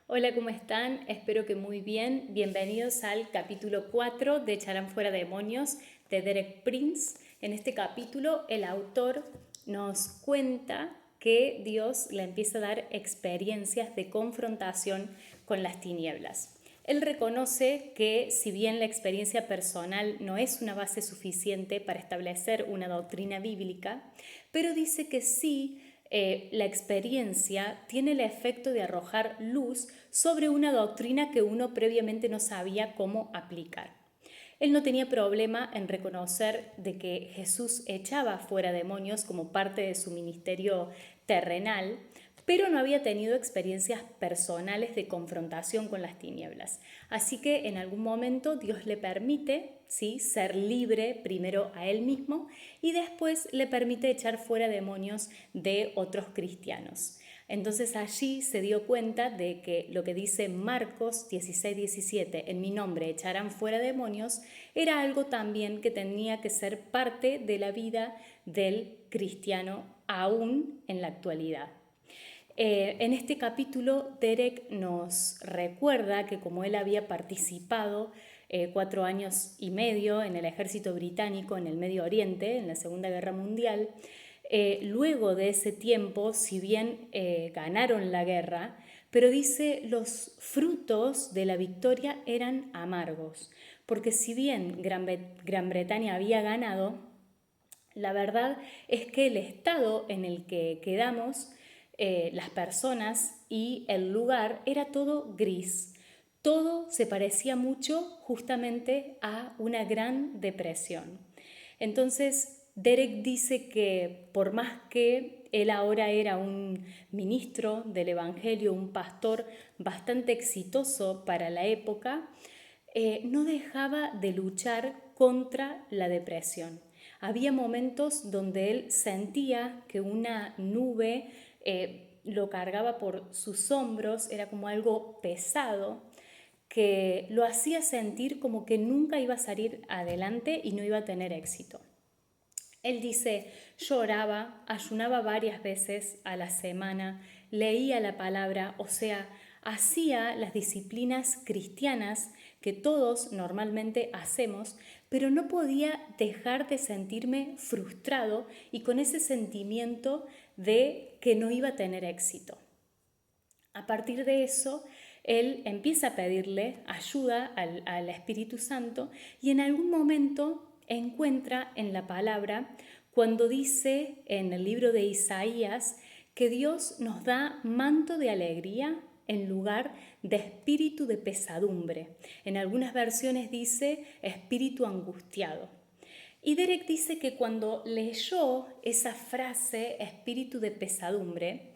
Hola, ¿cómo están? Espero que muy bien. Bienvenidos al capítulo 4 de Echarán fuera demonios de Derek Prince. En este capítulo el autor nos cuenta que Dios le empieza a dar experiencias de confrontación con las tinieblas. Él reconoce que si bien la experiencia personal no es una base suficiente para establecer una doctrina bíblica, pero dice que sí la experiencia tiene el efecto de arrojar luz sobre una doctrina que uno previamente no sabía cómo aplicar. Él no tenía problema en reconocer de que Jesús echaba fuera demonios como parte de su ministerio terrenal, pero no había tenido experiencias personales de confrontación con las tinieblas. Así que en algún momento Dios le permite, ¿sí?, ser libre primero a él mismo y después le permite echar fuera demonios de otros cristianos. Entonces allí se dio cuenta de que lo que dice Marcos 16:17, en mi nombre echarán fuera demonios, era algo también que tenía que ser parte de la vida del cristiano aún en la actualidad. En este capítulo, Derek nos recuerda que como él había participado 4 años y medio en el ejército británico en el Medio Oriente, en la Segunda Guerra Mundial, luego de ese tiempo, si bien ganaron la guerra, pero dice los frutos de la victoria eran amargos, porque si bien Gran Bretaña había ganado, la verdad es que el estado en el que quedamos, las personas y el lugar, era todo gris. Todo se parecía mucho justamente a una gran depresión. Entonces, Derek dice que por más que él ahora era un ministro del Evangelio, un pastor bastante exitoso para la época, no dejaba de luchar contra la depresión. Había momentos donde él sentía que una nube lo cargaba por sus hombros, era como algo pesado, que lo hacía sentir como que nunca iba a salir adelante y no iba a tener éxito. Él dice, yo oraba, ayunaba varias veces a la semana, leía la palabra, o sea, hacía las disciplinas cristianas que todos normalmente hacemos, pero no podía dejar de sentirme frustrado y con ese sentimiento de que no iba a tener éxito. A partir de eso, él empieza a pedirle ayuda al Espíritu Santo y en algún momento encuentra en la palabra cuando dice en el libro de Isaías que Dios nos da manto de alegría en lugar de espíritu de pesadumbre. En algunas versiones dice espíritu angustiado. Y Derek dice que cuando leyó esa frase, espíritu de pesadumbre,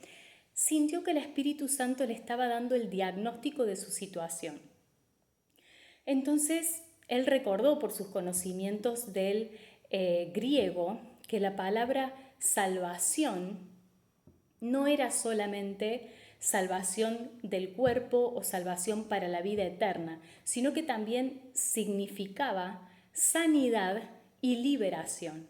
sintió que el Espíritu Santo le estaba dando el diagnóstico de su situación. Entonces, él recordó por sus conocimientos del griego que la palabra salvación no era solamente salvación del cuerpo o salvación para la vida eterna, sino que también significaba sanidad y liberación.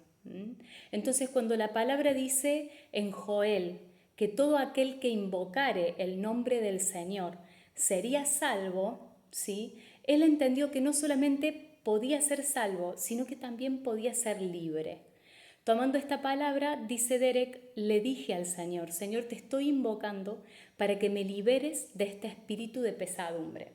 Entonces, cuando la palabra dice en Joel que todo aquel que invocare el nombre del Señor sería salvo, ¿sí?, él entendió que no solamente podía ser salvo, sino que también podía ser libre. Tomando esta palabra, dice Derek, le dije al Señor, Señor, te estoy invocando para que me liberes de este espíritu de pesadumbre.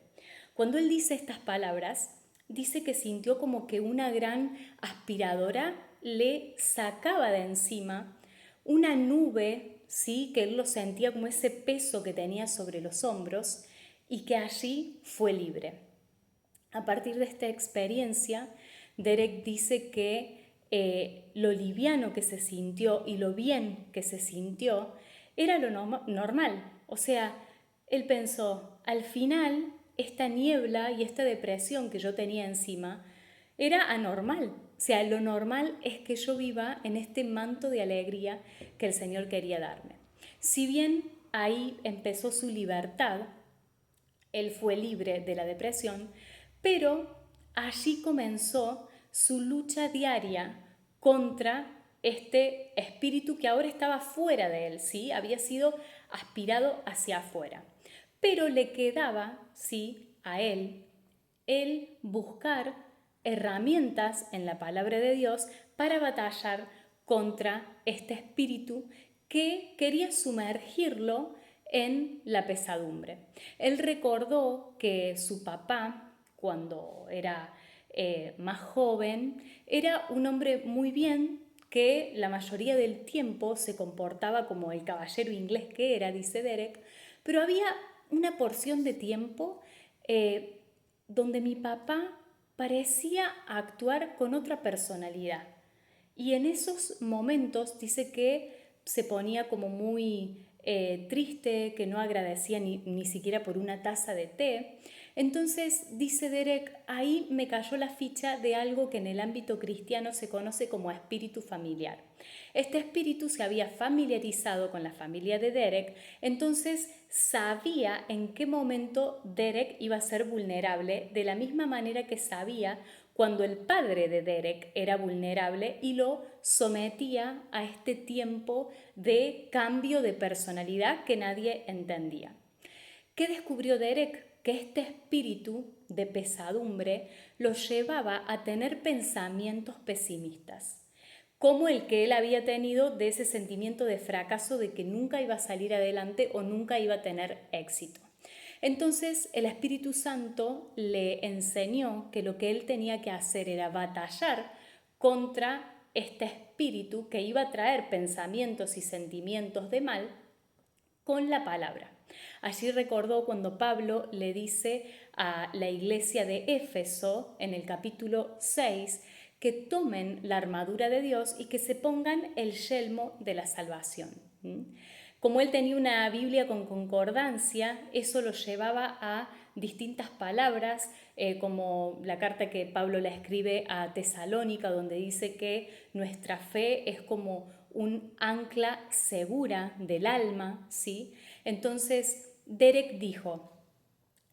Cuando él dice estas palabras, dice que sintió como que una gran aspiradora le sacaba de encima una nube, ¿sí?, que él lo sentía como ese peso que tenía sobre los hombros y que allí fue libre. A partir de esta experiencia, Derek dice que lo liviano que se sintió y lo bien que se sintió era lo normal. O sea, él pensó, al final, esta niebla y esta depresión que yo tenía encima era anormal. O sea, lo normal es que yo viva en este manto de alegría que el Señor quería darme. Si bien ahí empezó su libertad, él fue libre de la depresión, pero allí comenzó su lucha diaria contra este espíritu que ahora estaba fuera de él, ¿sí? Había sido aspirado hacia afuera. pero le quedaba, sí, a él, el buscar herramientas en la palabra de Dios para batallar contra este espíritu que quería sumergirlo en la pesadumbre. Él recordó que su papá, cuando era más joven, era un hombre muy bien, que la mayoría del tiempo se comportaba como el caballero inglés que era, dice Derek, pero había una porción de tiempo donde mi papá parecía actuar con otra personalidad. Y en esos momentos dice que se ponía como muy triste, que no agradecía ni siquiera por una taza de té. Entonces, dice Derek, ahí me cayó la ficha de algo que en el ámbito cristiano se conoce como espíritu familiar. Este espíritu se había familiarizado con la familia de Derek, entonces sabía en qué momento Derek iba a ser vulnerable, de la misma manera que sabía cuando el padre de Derek era vulnerable y lo sometía a este tiempo de cambio de personalidad que nadie entendía. ¿Qué descubrió Derek? Que este espíritu de pesadumbre lo llevaba a tener pensamientos pesimistas, como el que él había tenido de ese sentimiento de fracaso, de que nunca iba a salir adelante o nunca iba a tener éxito. Entonces el Espíritu Santo le enseñó que lo que él tenía que hacer era batallar contra este espíritu que iba a traer pensamientos y sentimientos de mal con la palabra. Allí recordó cuando Pablo le dice a la iglesia de Éfeso en el capítulo 6 que tomen la armadura de Dios y que se pongan el yelmo de la salvación. Como él tenía una Biblia con concordancia, eso lo llevaba a distintas palabras, como la carta que Pablo le escribe a Tesalónica, donde dice que nuestra fe es como un ancla segura del alma, ¿sí? Entonces, Derek dijo,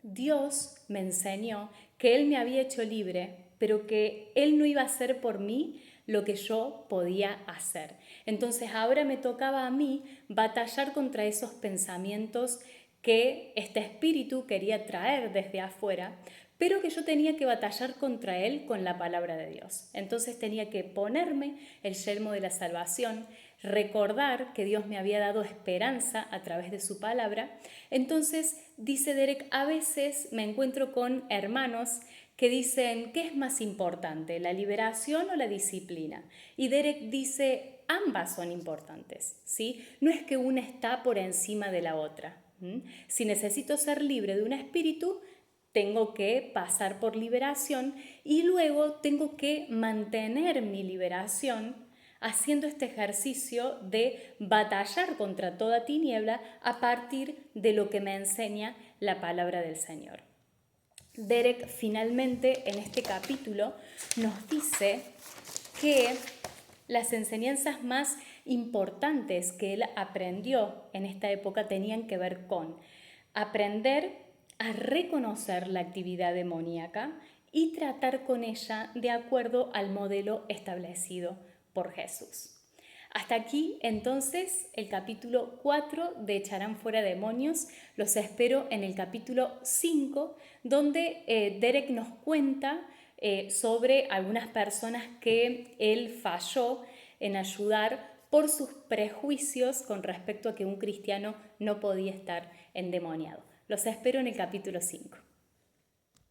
Dios me enseñó que Él me había hecho libre, pero que Él no iba a hacer por mí lo que yo podía hacer. Entonces ahora me tocaba a mí batallar contra esos pensamientos que este espíritu quería traer desde afuera, pero que yo tenía que batallar contra él con la palabra de Dios. Entonces tenía que ponerme el yelmo de la salvación, recordar que Dios me había dado esperanza a través de su palabra. Entonces, dice Derek, a veces me encuentro con hermanos que dicen, ¿qué es más importante, la liberación o la disciplina? Y Derek dice, ambas son importantes, ¿sí? No es que una está por encima de la otra. Si necesito ser libre de un espíritu, tengo que pasar por liberación y luego tengo que mantener mi liberación haciendo este ejercicio de batallar contra toda tiniebla a partir de lo que me enseña la palabra del Señor. Derek finalmente en este capítulo nos dice que las enseñanzas más importantes que él aprendió en esta época tenían que ver con aprender a reconocer la actividad demoníaca y tratar con ella de acuerdo al modelo establecido por Jesús. Hasta aquí entonces el capítulo 4 de Echarán fuera demonios. Los espero en el capítulo 5, donde Derek nos cuenta sobre algunas personas que él falló en ayudar por sus prejuicios con respecto a que un cristiano no podía estar endemoniado. Los espero en el capítulo 5.